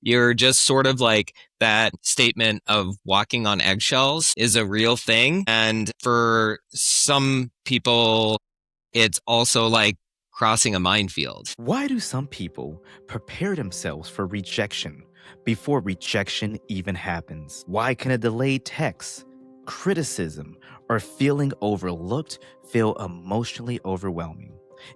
You're just sort of like that statement of walking on eggshells is a real thing. And for some people, it's also like crossing a minefield. Why do some people prepare themselves for rejection before rejection even happens? Why can a delayed text, criticism, or feeling overlooked feel emotionally overwhelming,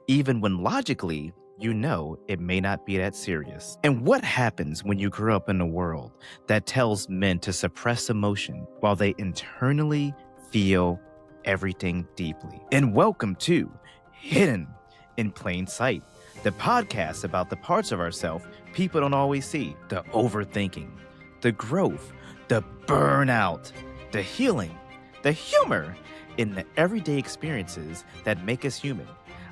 even when logically you know it may not be that serious? And what happens when you grow up in a world that tells men to suppress emotion while they internally feel everything deeply? And welcome to Hidden in Plain Sight, the podcast about the parts of ourselves people don't always see: the overthinking, the growth, the burnout, the healing, the humor, in the everyday experiences that make us human.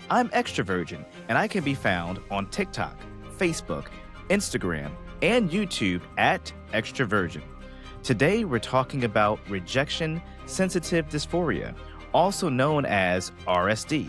I'm Extrovergent, and I can be found on TikTok, Facebook, Instagram, and YouTube at Extrovergent. Today, we're talking about rejection sensitive dysphoria, also known as RSD.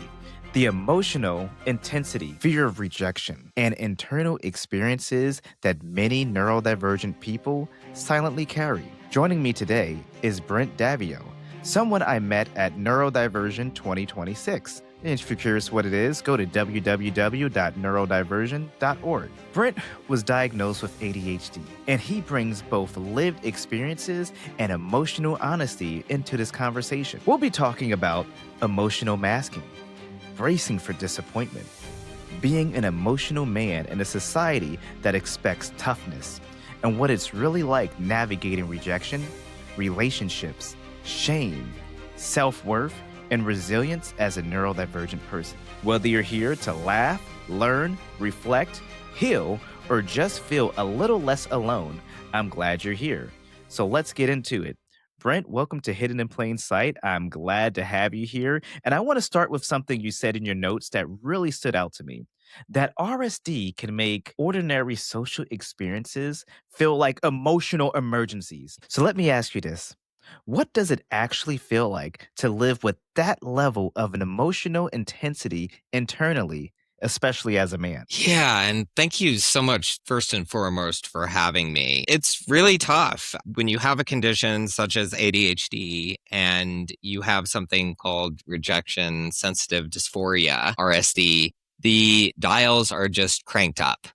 The emotional intensity, fear of rejection, and internal experiences that many neurodivergent people silently carry. Joining me today is Brent Daviau, someone I met at Neurodivergent 2026. And if you're curious what it is, go to www.neurodivergent.org. Brent was diagnosed with ADHD, and he brings both lived experiences and emotional honesty into this conversation. We'll be talking about emotional masking, bracing for disappointment, being an emotional man in a society that expects toughness, and what it's really like navigating rejection, relationships, shame, self-worth, and resilience as a neurodivergent person. Whether you're here to laugh, learn, reflect, heal, or just feel a little less alone, I'm glad you're here. So let's get into it. Brent, welcome to Hidden in Plain Sight. I'm glad to have you here. And I want to start with something you said in your notes that really stood out to me. That RSD can make ordinary social experiences feel like emotional emergencies. So let me ask you this. What does it actually feel like to live with that level of an emotional intensity internally, especially as a man? Yeah, and thank you so much, first and foremost, for having me. It's really tough when you have a condition such as ADHD and you have something called rejection sensitive dysphoria, RSD. The dials are just cranked up.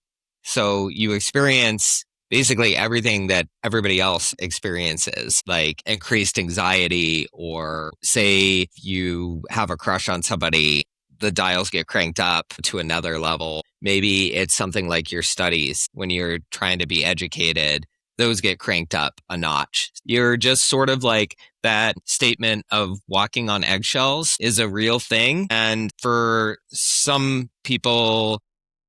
So you experience basically everything that everybody else experiences, like increased anxiety, or say you have a crush on somebody, the dials get cranked up to another level. Maybe it's something like your studies when you're trying to be educated, those get cranked up a notch. You're just sort of like that statement of walking on eggshells is a real thing. And for some people,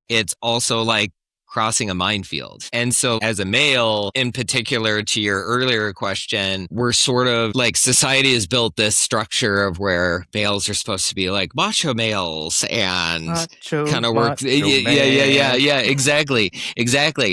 it's also like crossing a minefield. And so as a male, in particular to your earlier question, we're sort of like society has built this structure of where males are supposed to be like macho males and kind of work. Yeah, exactly.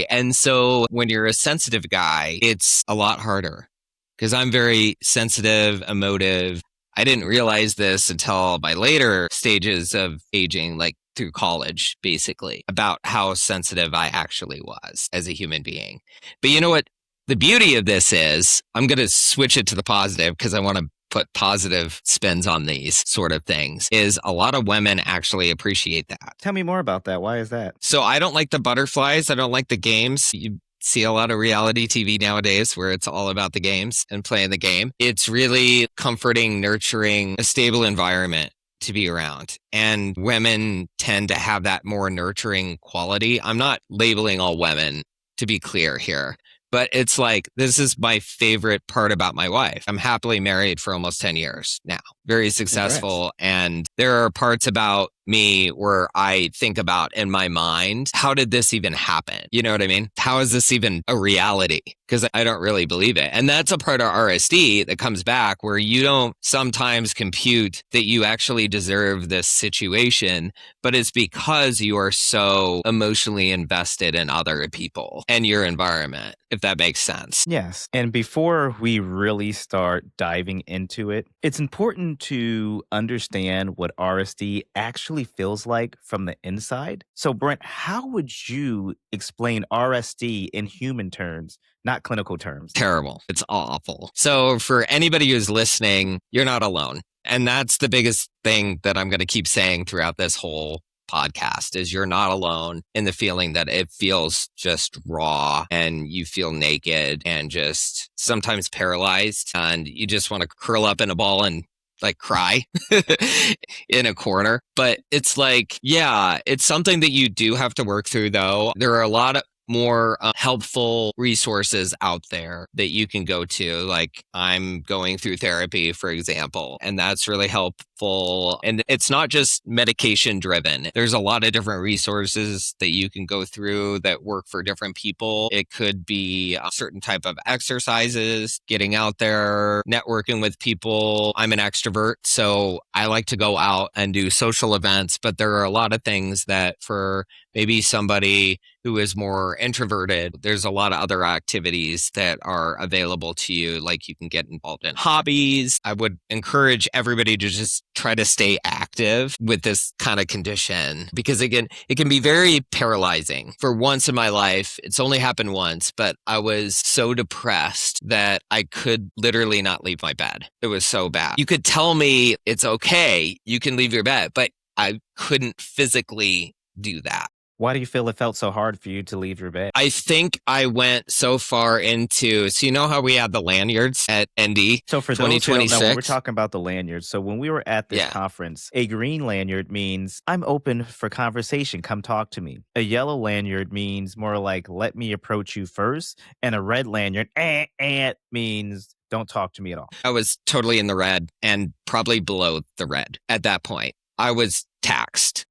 And so when you're a sensitive guy, it's a lot harder because I'm very sensitive, emotive. I didn't realize this until my later stages of aging, like through college, basically, about how sensitive I actually was as a human being. But you know what? The beauty of this is, I'm going to switch it to the positive because I want to put positive spins on these sort of things, is a lot of women actually appreciate that. Tell me more about that. Why is that? So I don't like the butterflies. I don't like the games. You see a lot of reality TV nowadays where it's all about the games and playing the game. It's really comforting, nurturing, a stable environment to be around. And women tend to have that more nurturing quality. I'm not labeling all women, to be clear here, but it's like, this is my favorite part about my wife. I'm happily married for almost 10 years now, very successful. Congrats. And there are parts about me where I think about in my mind, how did this even happen? You know what I mean? How is this even a reality? because I don't really believe it. And that's a part of RSD that comes back where you don't sometimes compute that you actually deserve this situation, but it's because you are so emotionally invested in other people and your environment, if that makes sense. Yes. And before we really start diving into it, it's important to understand what RSD actually feels like from the inside. So, Brent, how would you explain RSD in human terms, not clinical terms? Terrible. It's awful. So, for anybody who's listening, you're not alone. And that's the biggest thing that I'm going to keep saying throughout this whole podcast is you're not alone in the feeling that it feels just raw and you feel naked and just sometimes paralyzed and you just want to curl up in a ball and like cry in a corner. But it's like, yeah, it's something that you do have to work through though. There are a lot of more helpful resources out there that you can go to. Like I'm going through therapy, for example, and that's really helpful. And it's not just medication driven. There's a lot of different resources that you can go through that work for different people. It could be a certain type of exercises, getting out there, networking with people. I'm an extrovert, so I like to go out and do social events, but there are a lot of things that for maybe somebody who is more introverted, there's a lot of other activities that are available to you, like you can get involved in hobbies. I would encourage everybody to just try to stay active with this kind of condition because again, it can be very paralyzing. For once in my life, it's only happened once, but I was so depressed that I could literally not leave my bed. It was so bad. You could tell me it's okay, you can leave your bed, but I couldn't physically do that. Why do you feel it felt so hard for you to leave your bed? I think I went so far into, so you know how we had the lanyards at ND So for those who don't know, 2026? we're talking about the lanyards. So when we were at this Yeah. conference, a green lanyard means I'm open for conversation. Come talk to me. A yellow lanyard means more like let me approach you first. And a red lanyard means don't talk to me at all. I was totally in the red and probably below the red at that point. I was taxed.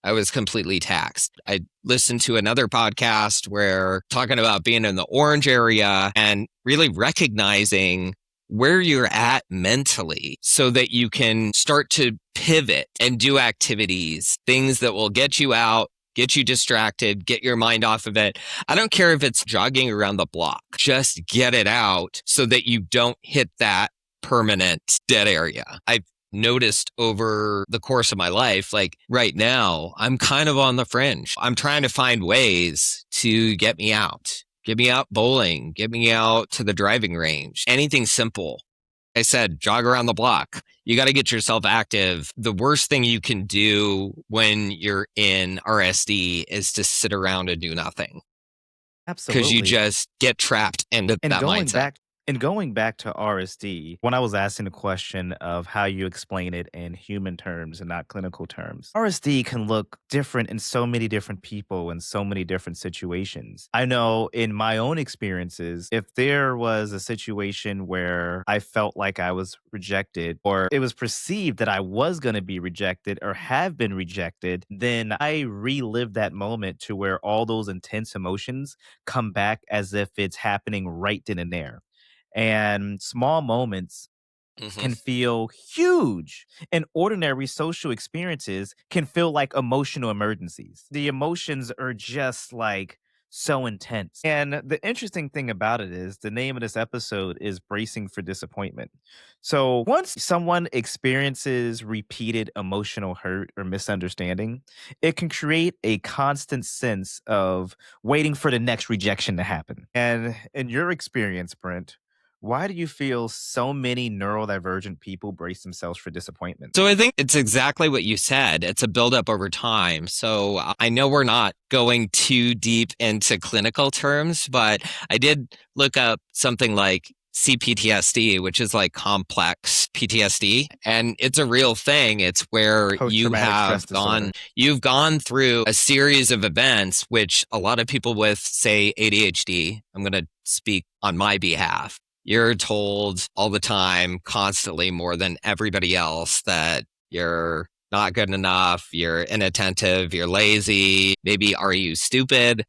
I was completely taxed. I listened to another podcast where talking about being in the orange area and really recognizing where you're at mentally so that you can start to pivot and do activities, things that will get you out, get you distracted, get your mind off of it. I don't care if it's jogging around the block, just get it out so that you don't hit that permanent dead area. I've noticed over the course of my life, like right now, I'm kind of on the fringe. I'm trying to find ways to get me out bowling, get me out to the driving range, anything simple. I said, jog around the block. You got to get yourself active. The worst thing you can do when you're in RSD is to sit around and do nothing. Absolutely. Because you just get trapped into that mindset. Going back to RSD, when I was asking the question of how you explain it in human terms and not clinical terms, RSD can look different in so many different people in so many different situations. I know in my own experiences, if there was a situation where I felt like I was rejected or it was perceived that I was going to be rejected or have been rejected, then I relive that moment to where all those intense emotions come back as if it's happening right then and there. And small moments can feel huge, and ordinary social experiences can feel like emotional emergencies. The emotions are just like so intense. And the interesting thing about it is the name of this episode is Bracing for Disappointment. So once someone experiences repeated emotional hurt or misunderstanding, it can create a constant sense of waiting for the next rejection to happen. And in your experience, Brent, why do you feel so many neurodivergent people brace themselves for disappointment? So I think it's exactly what you said. It's a buildup over time. So I know we're not going too deep into clinical terms, but I did look up something like CPTSD, which is like complex PTSD. And it's a real thing. It's where you've gone through a series of events, which a lot of people with, say, ADHD, I'm going to speak on my behalf. You're told all the time, constantly, more than everybody else, that you're not good enough, you're inattentive, you're lazy, maybe are you stupid?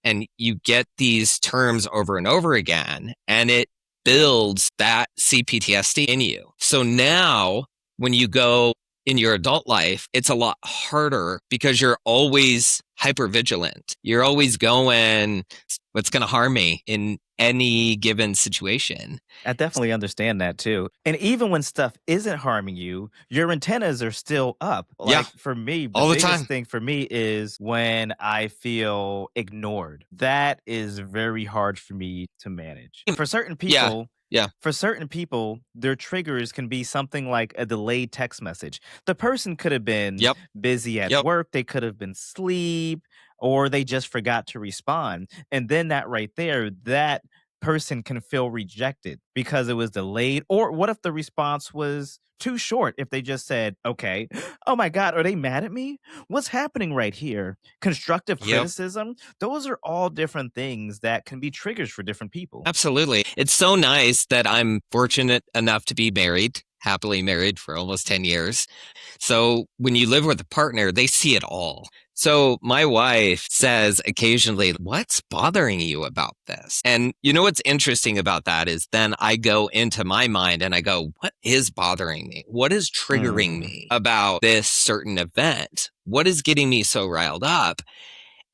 and you get these terms over and over again, and it builds that CPTSD in you. So now when you go in your adult life, it's a lot harder because you're always hypervigilant. You're always going, what's going to harm me in any given situation? I definitely understand that too. And even when stuff isn't harming you, your antennas are still up. Yeah, Like for me, the all the biggest time. thing for me is when I feel ignored. That is very hard for me to manage. For certain Yeah, people, yeah, their triggers can be something like a delayed text message. The person could have been yep, busy at yep. work, they could have been asleep, or they just forgot to respond. And then that right there, that person can feel rejected because it was delayed. Or what if the response was too short? If they just said, okay, oh my God, are they mad at me? What's happening right here? Constructive Yep. criticism, those are all different things that can be triggers for different people. Absolutely. It's so nice that I'm fortunate enough to be married, happily married for almost 10 years. So when you live with a partner, they see it all. So my wife says occasionally, what's bothering you about this? And you know what's interesting about that is then I go into my mind and I go, what is bothering me? What is triggering Mm. me about this certain event? What is getting me so riled up?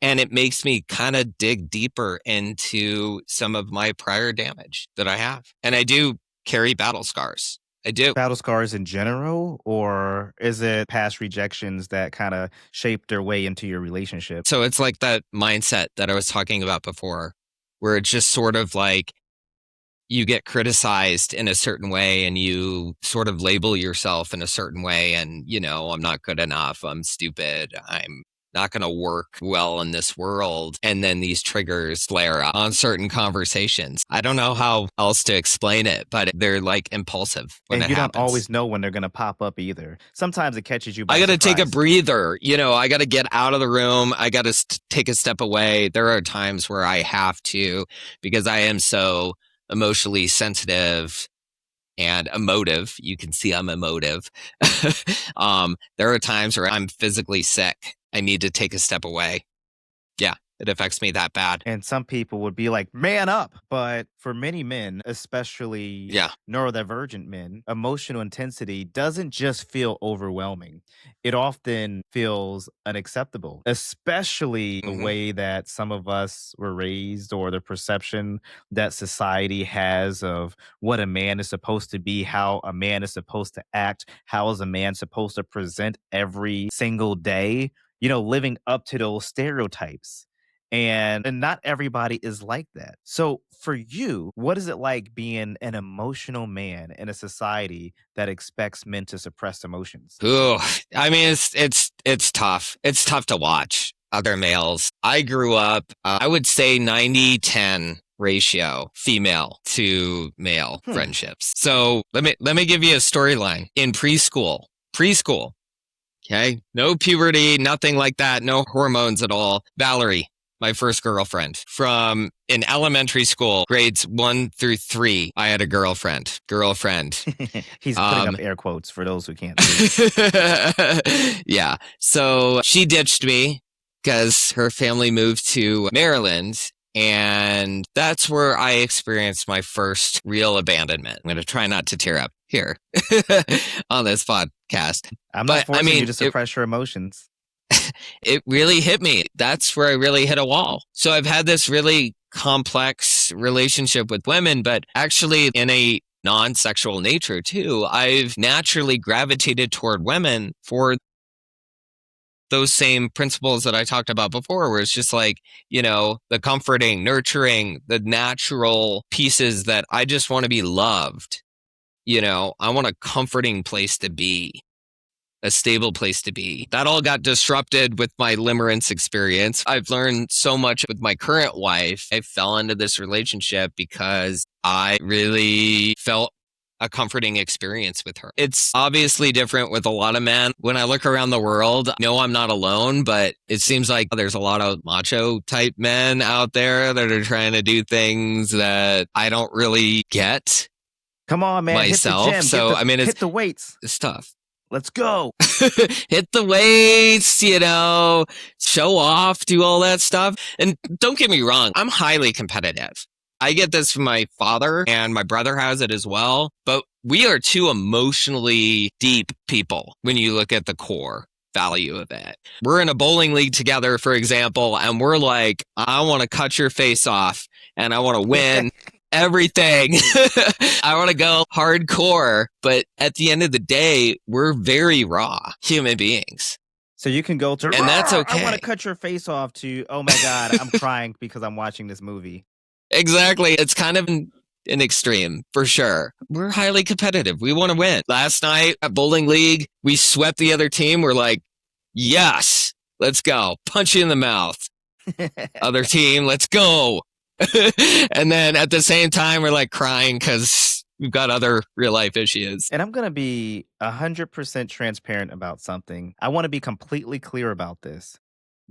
And it makes me kind of dig deeper into some of my prior damage that I have. And I do carry battle scars. I do. Battle scars in general, or is it past rejections that kind of shape their way into your relationship? So it's like that mindset that I was talking about before, where it's just sort of like you get criticized in a certain way and you sort of label yourself in a certain way. And, I'm not good enough. I'm stupid. I'm not going to work well in this world. And then these triggers flare up on certain conversations. I don't know how else to explain it, but they're like impulsive when And it you don't happens. always know when they're going to pop up either. Sometimes it catches you I by got to take a surprise. breather. I got to get out of the room. I got to take a step away. There are times where I have to because I am so emotionally sensitive and emotive. You can see I'm emotive. There are times where I'm physically sick. I need to take a step away. Yeah, it affects me that bad. And some people would be like, man up. But for many men, especially Yeah. neurodivergent men, emotional intensity doesn't just feel overwhelming. It often feels unacceptable, especially the Hmm. way that some of us were raised or the perception that society has of what a man is supposed to be, how a man is supposed to act, how is a man supposed to present every single day, living up to those stereotypes. And not everybody is like that. So for you, what is it like being an emotional man in a society that expects men to suppress emotions? Ooh, I mean, it's tough. It's tough to watch other males. I grew up, I would say 90-10 ratio female to male Hmm. friendships. So let me give you a storyline. In preschool, okay, no puberty, nothing like that, no hormones at all. Valerie, my first girlfriend from in elementary school, grades 1 through 3. I had a girlfriend. He's putting up Um, air quotes for those who can't see. yeah. So she ditched me because her family moved to Maryland. And that's where I experienced my first real abandonment. I'm going to try not to tear up here on this podcast. I'm not But I forcing you mean, to it suppress your emotions. it really hit me. That's where I really hit a wall. So I've had this really complex relationship with women, but actually in a non-sexual nature too. I've naturally gravitated toward women for those same principles that I talked about before, where it's just like, the comforting, nurturing, the natural pieces that I just want to be loved. I want a comforting place to be, a stable place to be. That all got disrupted with my limerence experience. I've learned so much with my current wife. I fell into this relationship because I really felt a comforting experience with her. It's obviously different with a lot of men. When I look around the world, I know I'm not alone, but it seems like there's a lot of macho type men out there that are trying to do things that I don't really get Come on, man, hit the myself. gym, So, I mean, hit the weights. it's tough. Let's go. Hit the weights, show off, do all that stuff. And don't get me wrong, I'm highly competitive. I get this from my father, and my brother has it as well. But we are two emotionally deep people when you look at the core value of it. We're in a bowling league together, for example, and we're like, I want to cut your face off and I want to win everything. I want to go hardcore. But at the end of the day, we're very raw human beings. So you can go to, and that's I okay. want to cut your face off, to, oh my God, I'm crying because I'm watching this movie. Exactly. It's kind of an extreme, for sure. We're highly competitive. We want to win. Last night at bowling league, we swept the other team. We're like, yes, let's go. Punch you in the mouth. Other team, let's go. And then at the same time, we're like crying because we've got other real life issues. And I'm going to be 100% transparent about something. I want to be completely clear about this.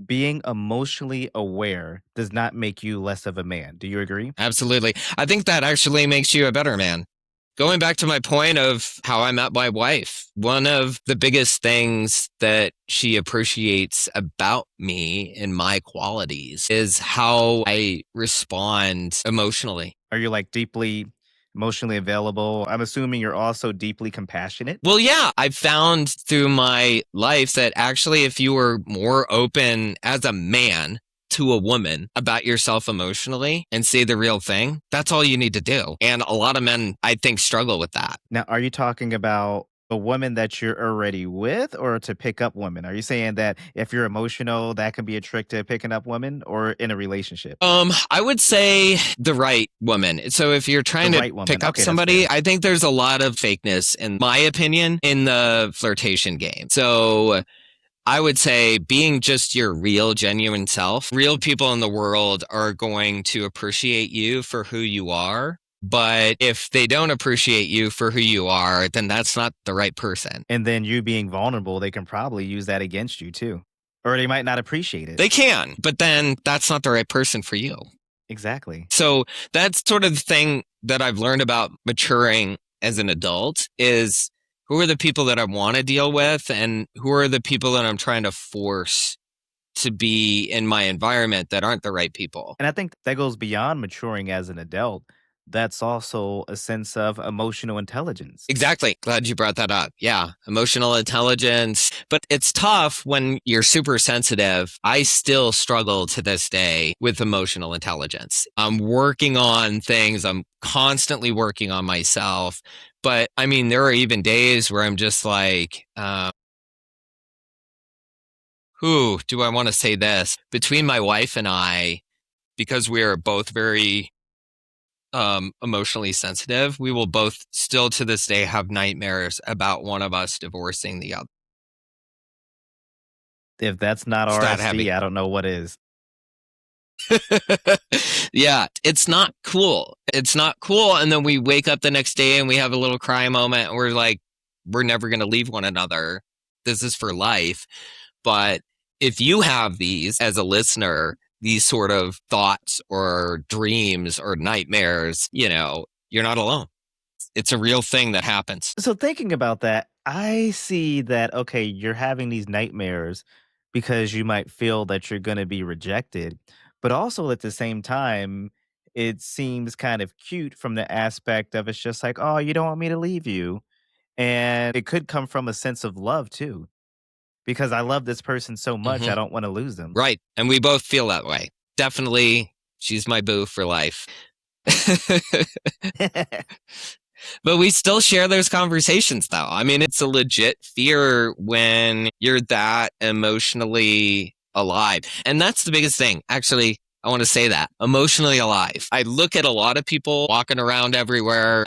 Being emotionally aware does not make you less of a man. Do you agree? Absolutely. I think that actually makes you a better man. Going back to my point of how I met my wife, one of the biggest things that she appreciates about me and my qualities is how I respond emotionally. Are you like deeply emotionally available? I'm assuming you're also deeply compassionate. Well, yeah, I've found through my life that actually if you were more open as a man to a woman about yourself emotionally and say the real thing, that's all you need to do. And a lot of men, I think, struggle with that. Now, are you talking about a woman that you're already with, or to pick up women? Are you saying that if you're emotional, that can be a trick to picking up women, or in a relationship? I would say the right woman. So if you're trying to pick up somebody, I think there's a lot of fakeness, in my opinion, in the flirtation game. So I would say being just your real, genuine self. Real people in the world are going to appreciate you for who you are. But if they don't appreciate you for who you are, then that's not the right person. And then you being vulnerable, they can probably use that against you too. Or they might not appreciate it. They can, but then that's not the right person for you. Exactly. So that's sort of the thing that I've learned about maturing as an adult is who are the people that I want to deal with and who are the people that I'm trying to force to be in my environment that aren't the right people. And I think that goes beyond maturing as an adult. That's also a sense of emotional intelligence. Exactly. Glad you brought that up. Yeah. Emotional intelligence. But it's tough when you're super sensitive. I still struggle to this day with emotional intelligence. I'm working on things. I'm constantly working on myself. But I mean, there are even days where I'm just like, who do I want to say this? Between my wife and I, because we are both very emotionally sensitive, we will both still to this day have nightmares about one of us divorcing the other. If that's not RSD, I don't know what is. Yeah, it's not cool. It's not cool. And then we wake up the next day and we have a little cry moment and we're like, we're never going to leave one another. This is for life. But if you have these as a listener, these sort of thoughts or dreams or nightmares, you're not alone. It's a real thing that happens. So thinking about that, I see that, okay, you're having these nightmares because you might feel that you're going to be rejected. But also at the same time, it seems kind of cute from the aspect of it's just like, oh, you don't want me to leave you. And it could come from a sense of love too. Because I love this person so much, I don't want to lose them. Right. And we both feel that way. Definitely, she's my boo for life. But we still share those conversations, though. I mean, it's a legit fear when you're that emotionally alive. And that's the biggest thing. Actually, I want to say that. Emotionally alive. I look at a lot of people walking around everywhere.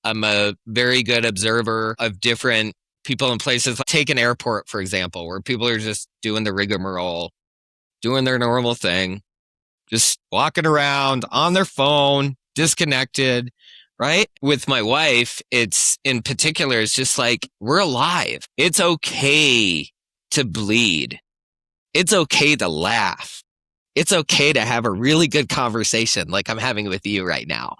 I'm a very good observer of different people in places. Take an airport, for example, where people are just doing the rigmarole, doing their normal thing, just walking around on their phone, disconnected, right? With my wife, it's just like, we're alive. It's okay to bleed. It's okay to laugh. It's okay to have a really good conversation like I'm having with you right now.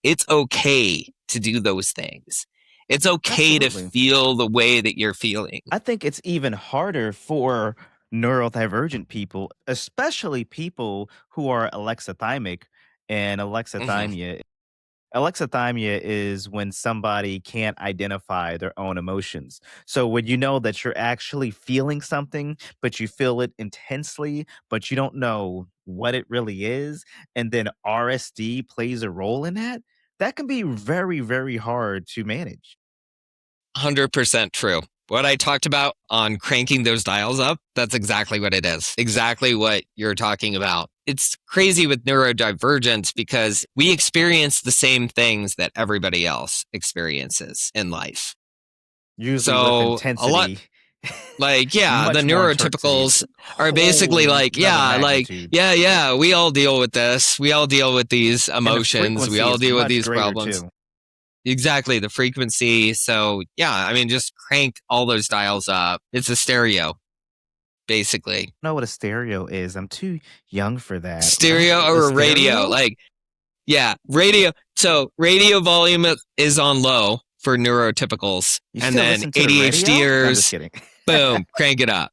It's okay to do those things. It's okay to Absolutely. feel the way that you're feeling. I think it's even harder for neurodivergent people, especially people who are alexithymic. And Mhm. alexithymia is when somebody can't identify their own emotions. So when you know that you're actually feeling something, but you feel it intensely, but you don't know what it really is, and then RSD plays a role in that, that can be very, very hard to manage. 100% true. What I talked about on cranking those dials up, that's exactly what it is. Exactly what you're talking about. It's crazy with neurodivergence because we experience the same things that everybody else experiences in life. Usually with So, a lot intensity, like, yeah, the much more intensity. It's neurotypicals a are basically whole like, another yeah, magnitude. yeah, we all deal with this. We all deal with these And the emotions. We frequency all is deal with much these greater problems. too. Exactly, the frequency. So, yeah, I mean, just crank all those dials up. It's a stereo, basically. Know what a stereo is. I'm too young for that. What? Stereo A or a radio. stereo? Like, yeah, radio. So, radio volume is on low for neurotypicals. You And still then listen to the radio? No, I'm just ADHDers, kidding. boom, crank it up.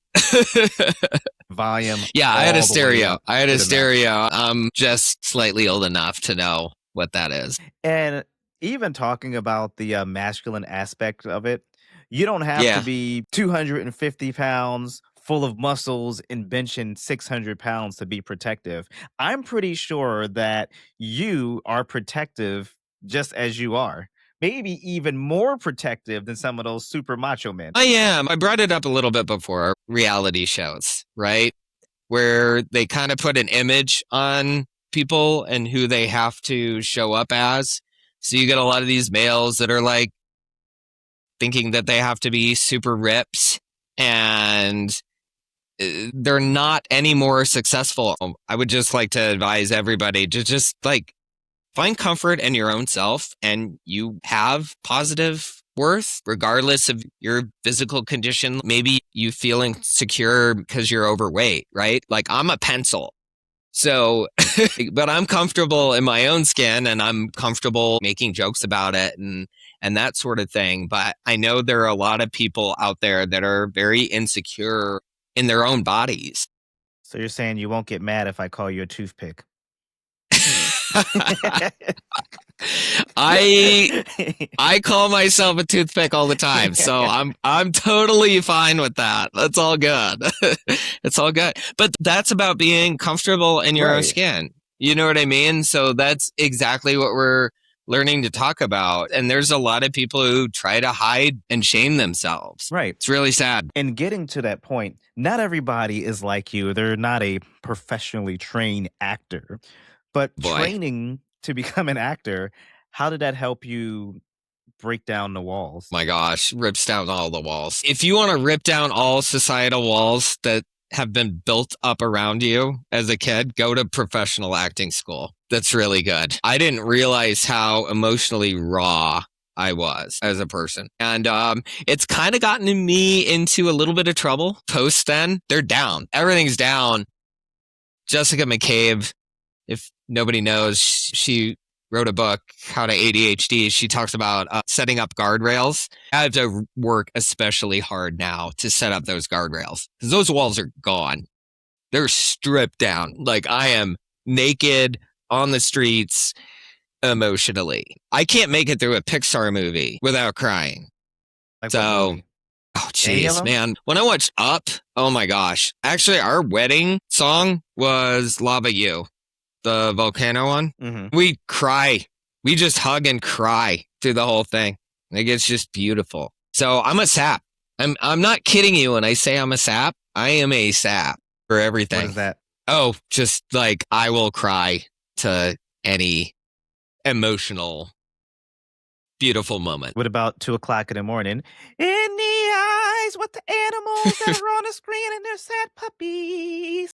Volume Yeah, I had a all the way stereo. up I had to a the max. stereo. I'm just slightly old enough to know what that is. And even talking about the masculine aspect of it, you don't have to Yeah. be 250 pounds, full of muscles, and benching 600 pounds to be protective. I'm pretty sure that you are protective just as you are. Maybe even more protective than some of those super macho men. I am. I brought it up a little bit before reality shows, right? Where they kind of put an image on people and who they have to show up as. So you get a lot of these males that are like thinking that they have to be super ripped and they're not any more successful. I would just like to advise everybody to just like find comfort in your own self and you have positive worth regardless of your physical condition. Maybe you feeling secure because you're overweight, right? Like I'm a pencil. So, but I'm comfortable in my own skin and I'm comfortable making jokes about it and that sort of thing. But I know there are a lot of people out there that are very insecure in their own bodies. So you're saying you won't get mad if I call you a toothpick? I I call myself a toothpick all the time, so I'm totally fine with that. That's all good. It's all good. But that's about being comfortable in your own Right. skin. You know what I mean? So that's exactly what we're learning to talk about. And there's a lot of people who try to hide and shame themselves. Right. It's really sad. And getting to that point, not everybody is like you. They're not a professionally trained actor. But Boy. training to become an actor, how did that help you break down the walls? My gosh, rips down all the walls. If you want to rip down all societal walls that have been built up around you as a kid, go to professional acting school. That's really good. I didn't realize how emotionally raw I was as a person. And it's kind of gotten me into a little bit of trouble post then. They're down. Everything's down. Jessica McCabe, if nobody knows, she wrote a book, How to ADHD. She talks about setting up guardrails. I have to work especially hard now to set up those guardrails because those walls are gone. They're stripped down. Like I am naked on the streets emotionally. I can't make it through a Pixar movie without crying. Like what So, movie? oh, Any of jeez, them? man. When I watched Up, oh my gosh. Actually, our wedding song was Lava You, the volcano one. Mm-hmm. We cry. We just hug and cry through the whole thing. Like it's just beautiful. So I'm a sap. I'm not kidding you when I say I'm a sap. I am a sap for What everything. is that? Oh, just like I will cry to any emotional, beautiful moment. What about 2 o'clock in the morning? In the eyes with the animals that are on the screen and they're sad puppies.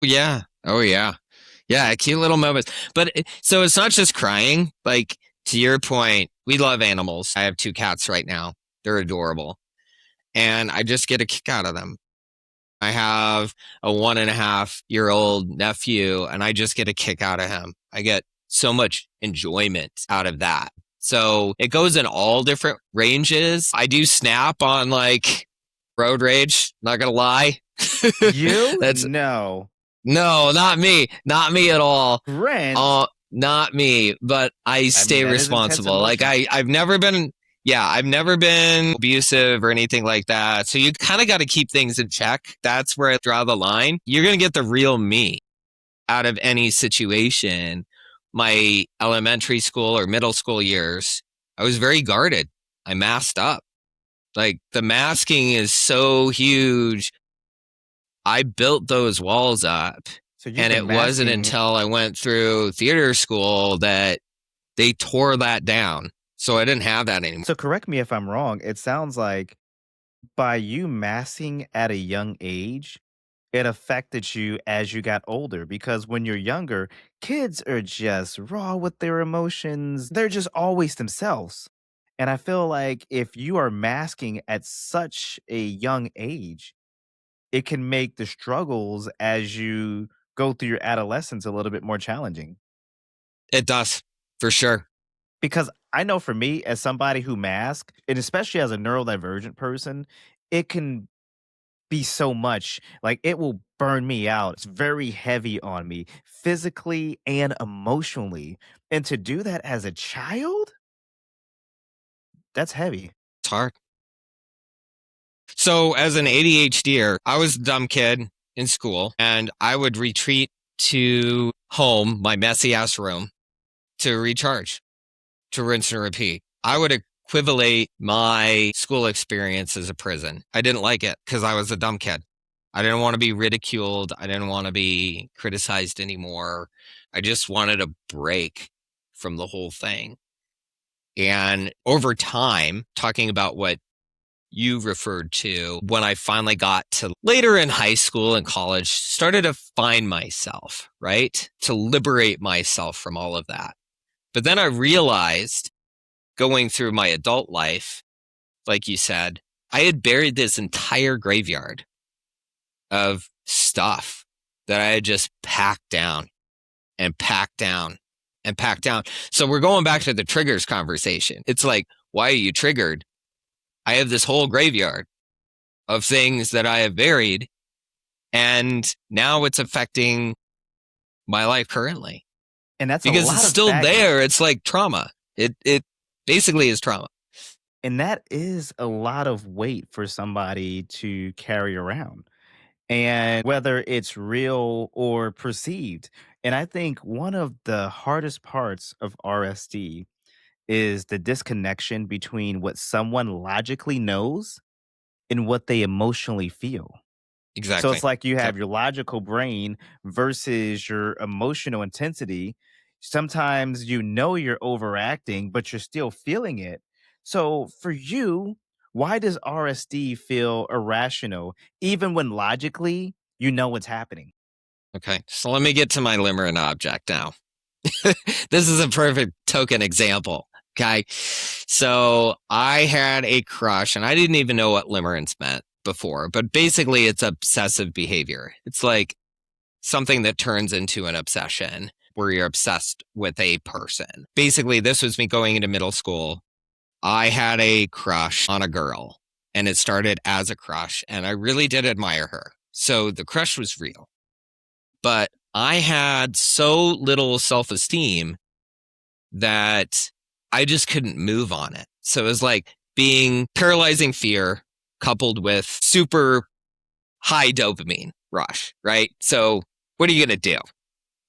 Yeah. Oh yeah. Yeah, cute little moments. But so it's not just crying. Like to your point, we love animals. I have 2 cats right now. They're adorable. And I just get a kick out of them. I have a 1.5-year-old nephew and I just get a kick out of him. I get so much enjoyment out of that. So it goes in all different ranges. I do snap on like road rage, not gonna lie. You? That's No. no, not me. Not me at all. Brent? Not me, but I I mean, stay that is intense responsible. Like emotion. I've never been, yeah, I've never been abusive or anything like that. So you kind of got to keep things in check. That's where I draw the line. You're going to get the real me out of any situation. My elementary school or middle school years, I was very guarded. I masked up. Like the masking is so huge. I built those walls up. So you've And been it wasn't masking. until I went through theater school that they tore that down. So I didn't have that anymore. So correct me if I'm wrong. It sounds like by you masking at a young age, it affected you as you got older because when you're younger, kids are just raw with their emotions. They're just always themselves. And I feel like if you are masking at such a young age, it can make the struggles as you go through your adolescence a little bit more challenging. It does, for sure. Because I know for me, as somebody who masks, and especially as a neurodivergent person, it can be so much. Like it will burn me out. It's very heavy on me, physically and emotionally. And to do that as a child, that's heavy. It's hard. So as an ADHDer, I was a dumb kid in school and I would retreat to home, my messy ass room, to recharge, to rinse and repeat. I would equivalate my school experience as a prison. I didn't like it because I was a dumb kid. I didn't want to be ridiculed. I didn't want to be criticized anymore. I just wanted a break from the whole thing. And over time, talking about what you referred to, when I finally got to later in high school and college, started to find myself, right? To liberate myself from all of that. But then I realized going through my adult life, like you said, I had buried this entire graveyard of stuff that I had just packed down and packed down and packed down. So we're going back to the triggers conversation. It's like, why are you triggered? I have this whole graveyard of things that I have buried, and now it's affecting my life currently And that's a because it's lot of still there. baggage. It's like trauma. It basically is trauma. And that is a lot of weight for somebody to carry around. And whether it's real or perceived. And I think one of the hardest parts of RSD is the disconnection between what someone logically knows and what they emotionally feel. So Exactly. it's like you Yep. have your logical brain versus your emotional intensity. Sometimes you know you're overacting, but you're still feeling it. So for you, why does RSD feel irrational even when logically you know what's happening? Okay. So let me get to my limerent object now. This is a perfect token example. Okay. So I had a crush and I didn't even know what limerence meant before, but basically it's obsessive behavior. It's like something that turns into an obsession where you're obsessed with a person. Basically, this was me going into middle school. I had a crush on a girl and it started as a crush and I really did admire her. So the crush was real, but I had so little self-esteem that I just couldn't move on it. So it was like being paralyzing fear coupled with super high dopamine rush, right? So what are you going to do?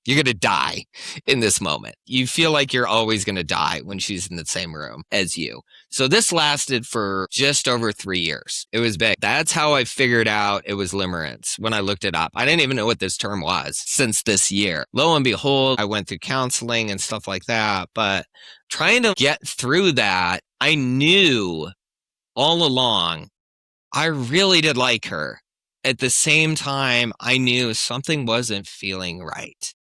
You're going to die in this moment. You feel like you're always going to die when she's in the same room as you. So this lasted for just over 3 years. It was big. That's how I figured out it was limerence when I looked it up. I didn't even know what this term was since this year. Lo and behold, I went through counseling and stuff like that. But trying to get through that, I knew all along I really did like her. At the same time, I knew something wasn't feeling right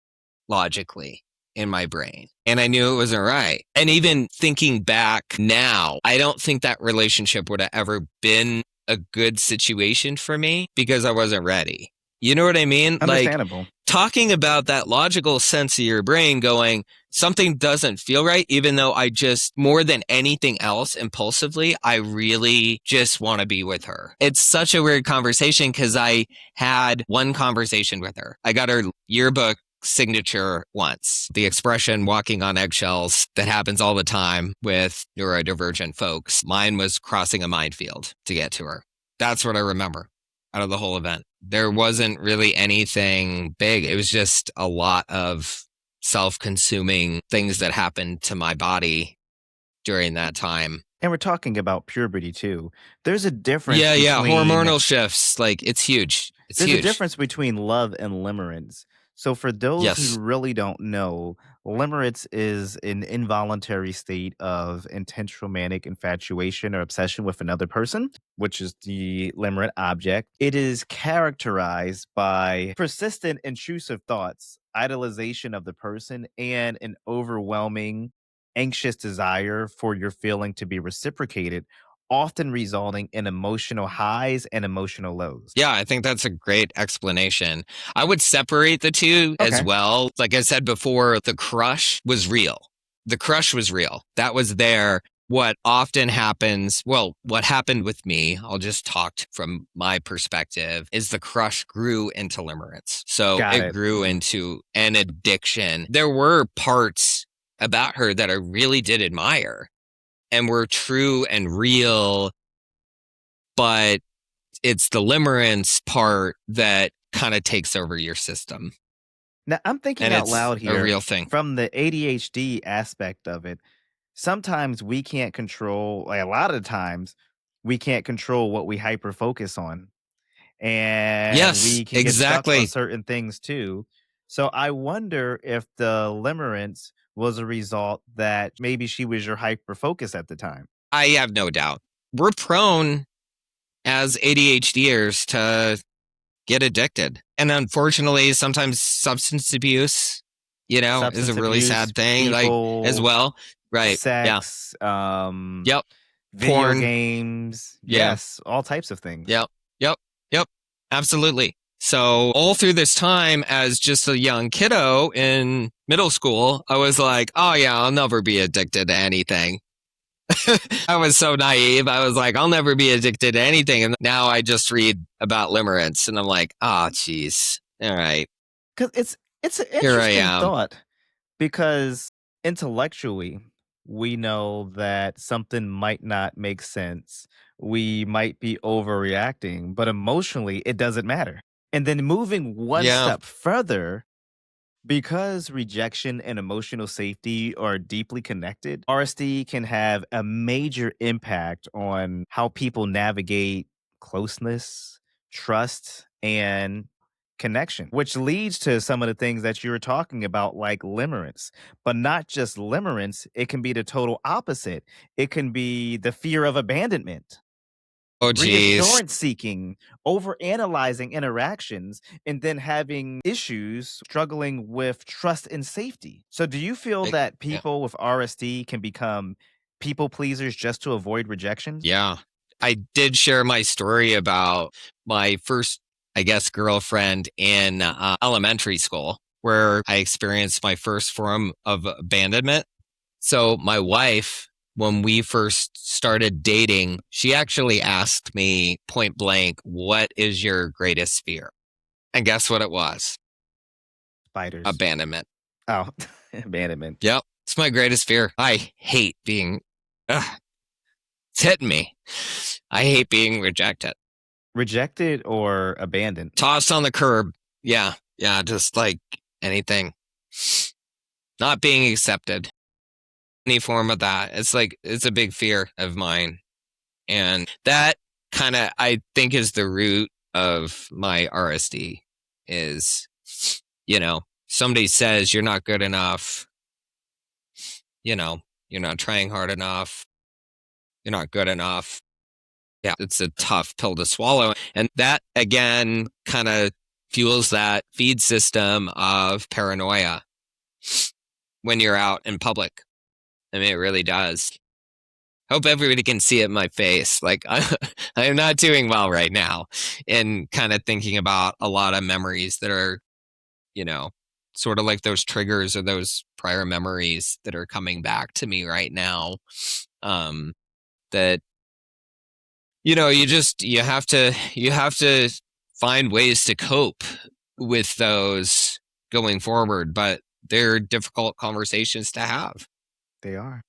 logically in my brain. And I knew it wasn't right. And even thinking back now, I don't think that relationship would have ever been a good situation for me because I wasn't ready. You know what I mean? Like Understandable. talking about that logical sense of your brain going, something doesn't feel right, even though I just, more than anything else, impulsively, I really just want to be with her. It's such a weird conversation because I had one conversation with her. I got her yearbook signature once. The expression walking on eggshells that happens all the time with neurodivergent folks. Mine was crossing a minefield to get to her. That's what I remember out of the whole event. There wasn't really anything big. It was just a lot of self-consuming things that happened to my body during that time. And we're talking about puberty too. There's a difference Yeah, between hormonal shifts. Like it's huge. It's there's a huge. difference between love and limerence. So for those who Yes. really don't know, limerence is an involuntary state of intense romantic infatuation or obsession with another person, which is the limerent object. It is characterized by persistent intrusive thoughts, idolization of the person, and an overwhelming anxious desire for your feeling to be reciprocated, often resulting in emotional highs and emotional lows. Yeah, I think that's a great explanation. I would separate the two as Okay. well. Like I said before, the crush was real. The crush was real. That was there. What often happens, well, what happened with me, I'll just talk from my perspective, is the crush grew into limerence. So Got it it. grew into an addiction. There were parts about her that I really did admire and were true and real, but it's the limerence part that kind of takes over your system. Now, I'm thinking And out it's loud a here real thing. from the ADHD aspect of it. Sometimes we can't control, like a lot of the times, we can't control what we hyper focus on. And Yes, we can get stuck on exactly. certain things too. So I wonder if the limerence was a result that maybe she was your hyper focus at the time. I have no doubt. We're prone as ADHDers to get addicted. And unfortunately, sometimes substance abuse, is a Substance really abuse, sad thing, like as people, well. Right. Yeah. sex, Yep. video Porn. games. Yeah. Yes, all types of things. Yep. Yep. Yep. Absolutely. So all through this time as just a young kiddo in middle school, I was like, oh yeah, I'll never be addicted to anything. I was so naive. I was like, I'll never be addicted to anything. And now I just read about limerence and I'm like, oh, geez. All right. Because it's an Here I interesting am. thought because intellectually, we know that something might not make sense. We might be overreacting, but emotionally, it doesn't matter. And then moving one Yeah. step further, because rejection and emotional safety are deeply connected, RSD can have a major impact on how people navigate closeness, trust, and connection, which leads to some of the things that you were talking about, like limerence. But not just limerence, it can be the total opposite. It can be the fear of abandonment, Oh, geez. reassurance seeking, over analyzing interactions, and then having issues struggling with trust and safety. So, do you feel that Yeah. people with RSD can become people pleasers just to avoid rejection? Yeah. I did share my story about my first, I guess, girlfriend in elementary school, where I experienced my first form of abandonment. So my wife, when we first started dating, she actually asked me point blank, what is your greatest fear? And guess what it was? Spiders. Abandonment. Oh, abandonment. Yep. It's my greatest fear. I hate being, it's hitting me. I hate being rejected. Rejected or abandoned? Tossed on the curb. Yeah. Yeah. Just like anything. Not being accepted. Any form of that. It's like, it's a big fear of mine. And that kind of, I think, is the root of my RSD is, somebody says you're not good enough, you're not trying hard enough, you're not good enough. Yeah, it's a tough pill to swallow. And that, again, kind of fuels that feed system of paranoia when you're out in public. I mean, it really does. Hope everybody can see it in my face. Like I am not doing well right now, and kind of thinking about a lot of memories that are, you know, sort of like those triggers or those prior memories that are coming back to me right now. That you have to find ways to cope with those going forward, but they're difficult conversations to have. They are.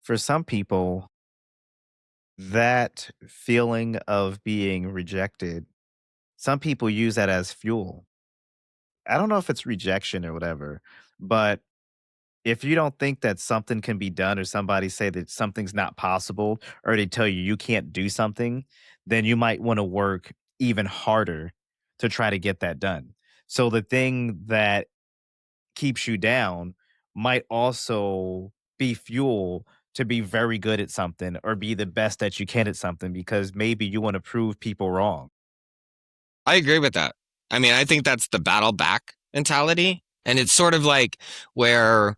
For some people, that feeling of being rejected, some people use that as fuel. I don't know if it's rejection or whatever, but if you don't think that something can be done or somebody say that something's not possible or they tell you you can't do something, then you might want to work even harder to try to get that done. So the thing that keeps you down might also be fuel to be very good at something or be the best that you can at something because maybe you want to prove people wrong. I agree with that. I mean, I think that's the battle back mentality. And it's sort of like where,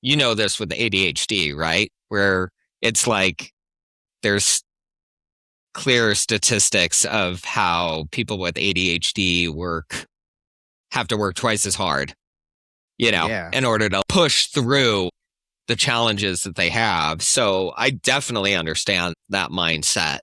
this with ADHD, right? Where it's like there's clear statistics of how people with ADHD have to work twice as hard, Yeah. in order to push through the challenges that they have. So I definitely understand that mindset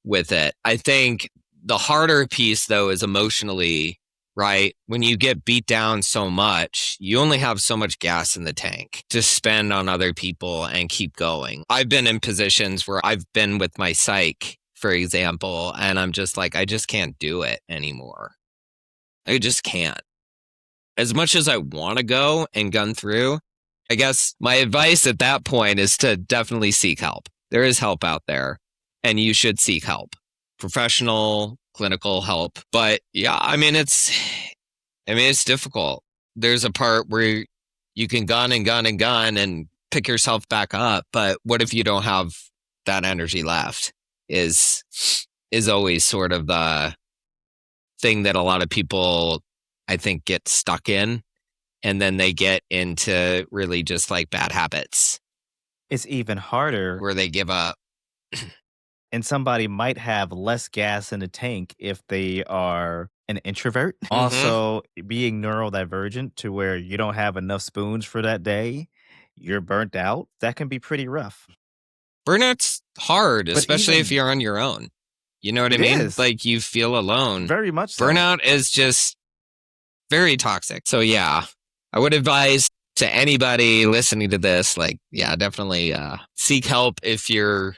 with it. I think the harder piece, though, is emotionally, right? When you get beat down so much, you only have so much gas in the tank to spend on other people and keep going. I've been in positions where I've been with my psych, for example, and I'm just like, I just can't do it anymore. I just can't. As much as I want to go and gun through, I guess my advice at that point is to definitely seek help. There is help out there, and you should seek help. Professional, clinical help. But yeah, it's difficult. There's a part where you can gun and gun and gun and pick yourself back up, but what if you don't have that energy left? Is always sort of the thing that a lot of people, I think, get stuck in, and then they get into really just like bad habits It's even harder, where they give up. and somebody might have less gas in the tank if they are an introvert. Mm-hmm. Also, being neurodivergent to where you don't have enough spoons for that day, you're burnt out. That can be pretty rough. Burnout's hard, But especially if even you're on your own. You know what I it mean? is Like you feel alone. very much so. Burnout is just very toxic. So yeah, I would advise to anybody listening to this, like, yeah, definitely seek help if you're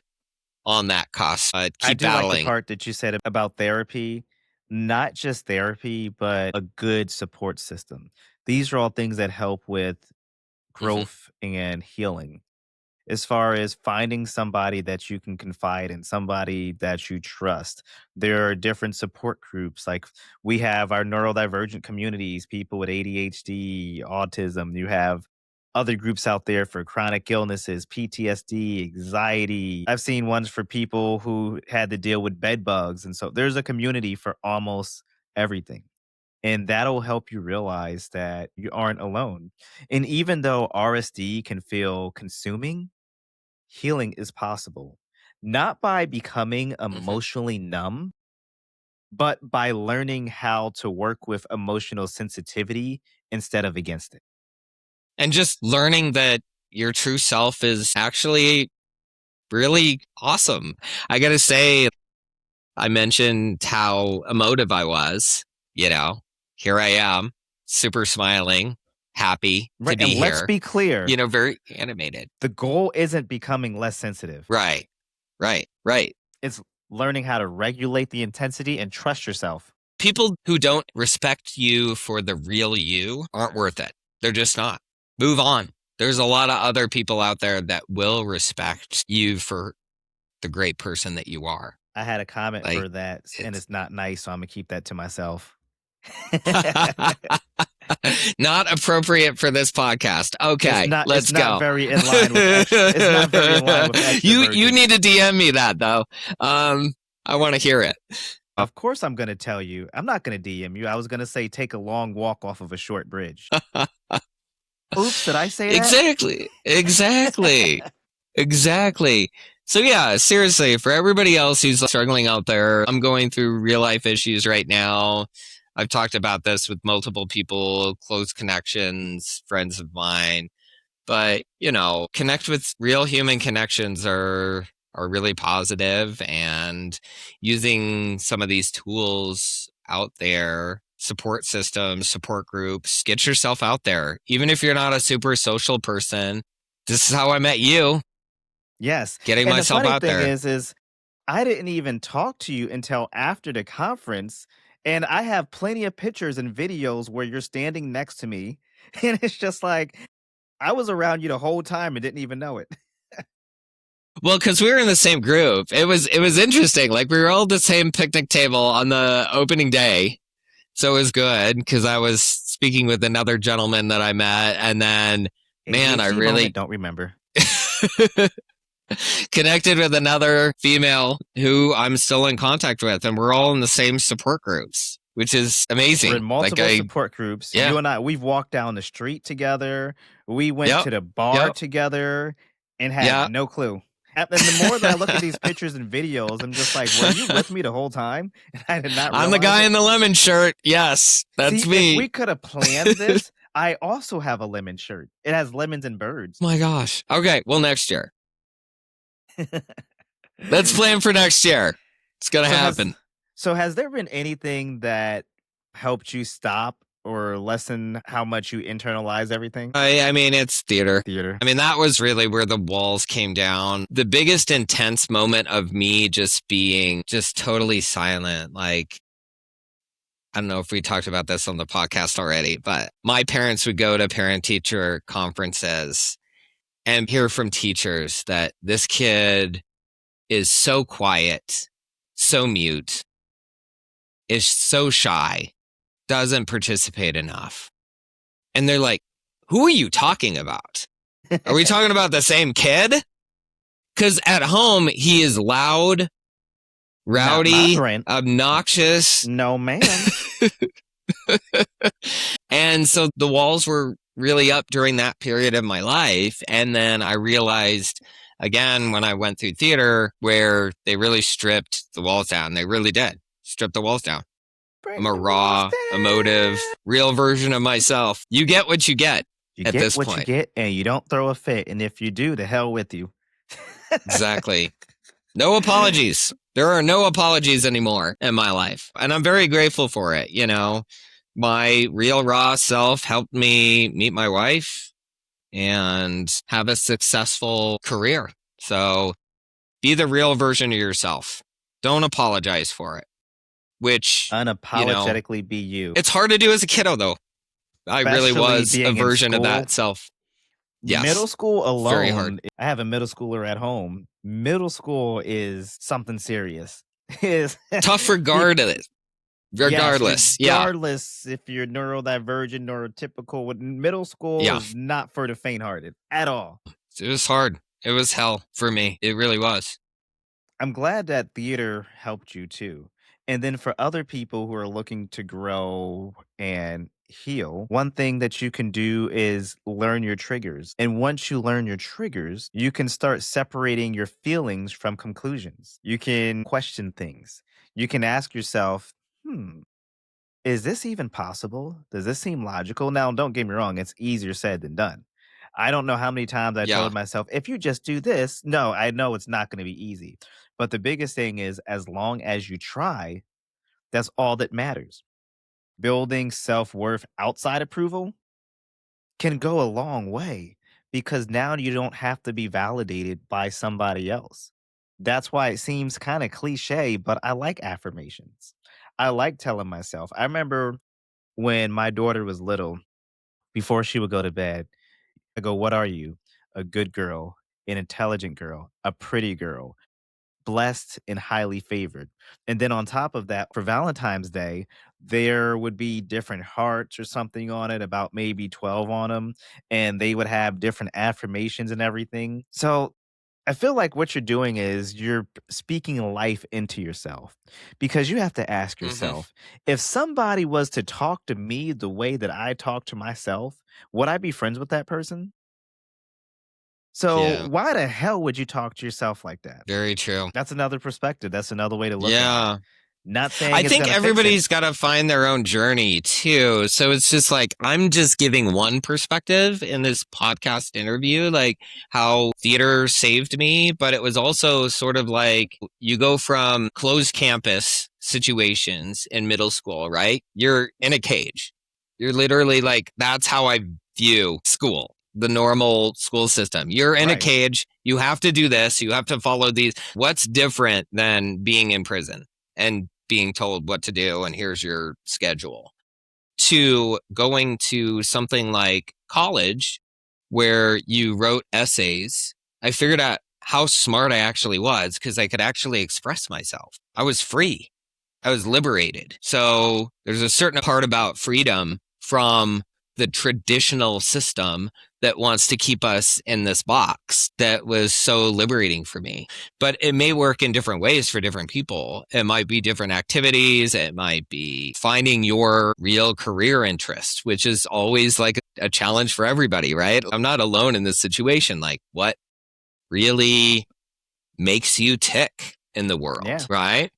on that cost. I Keep do like the battling. part that you said about therapy, not just therapy, but a good support system. These are all things that help with Hmm. growth and healing. As far as finding somebody that you can confide in, somebody that you trust. There are different support groups. Like we have our neurodivergent communities, people with ADHD, autism. You have other groups out there for chronic illnesses, PTSD, anxiety. I've seen ones for people who had to deal with bed bugs. And so there's a community for almost everything. And that'll help you realize that you aren't alone. And even though RSD can feel consuming, healing is possible, not by becoming Hmm. emotionally numb, but by learning how to work with emotional sensitivity instead of against it. And just learning that your true self is actually really awesome. I got to say, I mentioned how emotive I was. Here I am, super smiling, happy to Right. And be let's here, be clear, very animated. the goal isn't becoming less sensitive, Right, right, right. it's learning how to regulate the intensity and trust yourself. People who don't respect you for the real you aren't worth it. They're just not. Move on. There's a lot of other people out there that will respect you for the great person that you are. I had a comment Like, for that, and it's it's not nice, so I'm going to keep that to myself. not appropriate for this podcast. It's Okay, not it's let's not go. very in line with it's not very in line with You extrovergent. need to DM me that though. I want to hear it. Of course I'm gonna tell you. I'm not gonna DM you. I was gonna say take a long walk off of a short bridge. Oops, did I say that? Exactly. Exactly. Exactly. So yeah, seriously, for everybody else who's struggling out there, I'm going through real life issues right now. I've talked about this with multiple people, close connections, friends of mine. But, connect with real human connections are really positive, and using some of these tools out there, support systems, support groups, get yourself out there. Even if you're not a super social person, this is how I met you, Yes. getting And the myself funny out thing there. is I didn't even talk to you until after the conference. And I have plenty of pictures and videos where you're standing next to me. And it's just like, I was around you the whole time and didn't even know it. Well, because we were in the same group. It was interesting. Like, we were all at the same picnic table on the opening day. So it was good because I was speaking with another gentleman that I met, and then, man, I ADHD moment, really don't remember. connected with another female who I'm still in contact with, and we're all in the same support groups, which is We're in amazing. multiple support groups. Yeah, You and we've walked down the street together. We went yep, to the bar yep, together and had yeah. no clue. And the more that I look at these pictures and videos, I'm just like, were you with me the whole time? And I did not I'm the realize guy it. in the lemon shirt. Yes, See, that's if we me. could have planned this, I also have a lemon shirt. It has lemons and birds. My gosh. Okay, well, next year. Let's plan for next year. It's gonna So has happen. so has there been anything that helped you stop or lessen how much you internalize everything? I mean, it's theater. Theater. I mean, that was really where the walls came down. The biggest intense moment of me just being just totally silent. Like, I don't know if we talked about this on the podcast already, but my parents would go to parent teacher conferences and hear from teachers that this kid is so quiet, so mute, is so shy, doesn't participate enough. And they're like, who are you talking about? Are we talking about the same kid? Because at home, he is loud, Not my rowdy, Brent. obnoxious. No, ma'am. And so the walls were really up during that period of my life. And then I realized again when I went through theater where they really stripped the walls down. They really did strip the walls down. I'm Bring a the walls raw, emotive, down. real version of myself. You get what you get You at get this what you point. get, and you don't throw a fit. And if you do, the hell with you. Exactly. No apologies. There are no apologies anymore in my life. And I'm very grateful for it. My real raw self helped me meet my wife and have a successful career. So be the real version of yourself. Don't apologize for it, which, Unapologetically be you. it's hard to do as a kiddo, though. I really Especially was a being in version of school. that self. Middle Yes. school It's very hard. alone, I have a middle schooler at home. Middle school is something serious. Is Tough be- regardless. yes, Regardless. Yeah. regardless if you're neurodivergent, neurotypical, middle school Yeah. is not for the faint-hearted at all. It was hard. It was hell for me. It really was. I'm glad that theater helped you too. And then for other people who are looking to grow and heal, one thing that you can do is learn your triggers. And once you learn your triggers, you can start separating your feelings from conclusions. You can question things. You can ask yourself, is this even possible? Does this seem logical? Now, don't get me wrong, it's easier said than done. I don't know how many times I Yeah. told myself, if you just do this, no, I know it's not going to be easy. But the biggest thing is, as long as you try, that's all that matters. Building self worth outside approval can go a long way because now you don't have to be validated by somebody else. That's why it seems kind of cliche, but I like affirmations. I like telling myself. I remember when my daughter was little, before she would go to bed, I go, "What are you? A good girl, an intelligent girl, a pretty girl, blessed and highly favored." And then on top of that, for Valentine's Day, there would be different hearts or something on it, about maybe 12 on them, and they would have different affirmations and everything. So I feel like what you're doing is you're speaking life into yourself because you have to ask Mm-hmm. yourself, if somebody was to talk to me the way that I talk to myself, would I be friends with that person? So Yeah. why the hell would you talk to yourself like that? Very true. That's another perspective. That's another way to look at it. Yeah. Not I saying it's think going to fix it. everybody's got to find their own journey too. So it's just like, I'm just giving one perspective in this podcast interview, like how theater saved me. But it was also sort of like you go from closed campus situations in middle school, right? You're in a cage. You're literally like, that's how I view school, the normal school system. You're in a Right. cage. You have to do this. You have to follow these. What's different than being in prison and being told what to do and here's your schedule, to going to something like college where you wrote essays? I figured out how smart I actually was because I could actually express myself. I was free. I was liberated. So there's a certain part about freedom from the traditional system that wants to keep us in this box that was so liberating for me. But it may work in different ways for different people. It might be different activities. It might be finding your real career interest, which is always like a challenge for everybody, right? I'm not alone in this situation. Like, what really makes you tick in the world, right?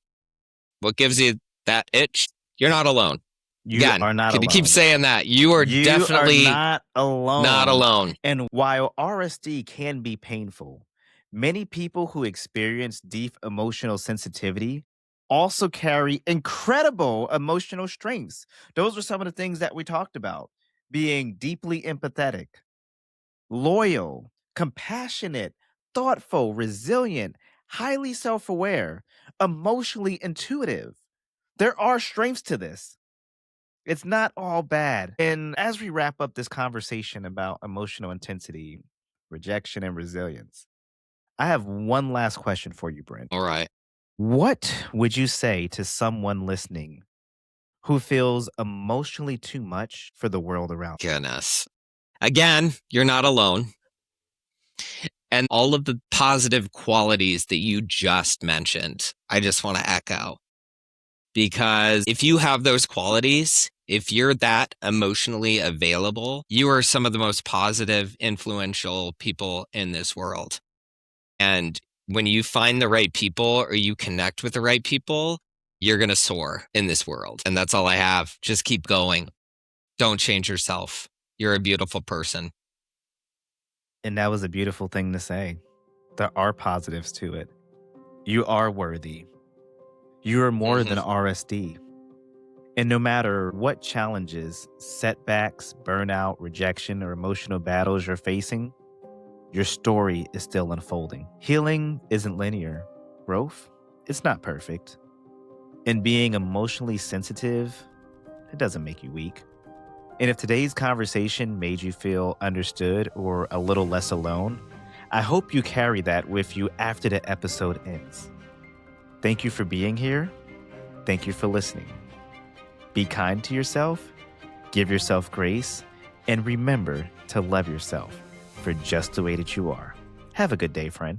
What gives you that itch? You're not alone. You Again, are not can alone. you keep saying that? You are definitely not alone. not alone. And while RSD can be painful, many people who experience deep emotional sensitivity also carry incredible emotional strengths. Those are some of the things that we talked about: being deeply empathetic, loyal, compassionate, thoughtful, resilient, highly self-aware, emotionally intuitive. There are strengths to this. It's not all bad. And as we wrap up this conversation about emotional intensity, rejection, and resilience, I have one last question for you, Brent. All right. What would you say to someone listening who feels emotionally too much for the world around them? Goodness. Again, you're not alone. And all of the positive qualities that you just mentioned, I just want to echo. Because if you have those qualities, if you're that emotionally available, you are some of the most positive, influential people in this world. And when you find the right people or you connect with the right people, you're going to soar in this world. And that's all I have. Just keep going. Don't change yourself. You're a beautiful person. And that was a beautiful thing to say. There are positives to it. You are worthy. You are more than RSD. And no matter what challenges, setbacks, burnout, rejection, or emotional battles you're facing, your story is still unfolding. Healing isn't linear. Growth, it's not perfect. And being emotionally sensitive, it doesn't make you weak. And if today's conversation made you feel understood or a little less alone, I hope you carry that with you after the episode ends. Thank you for being here. Thank you for listening. Be kind to yourself, give yourself grace, and remember to love yourself for just the way that you are. Have a good day, friend.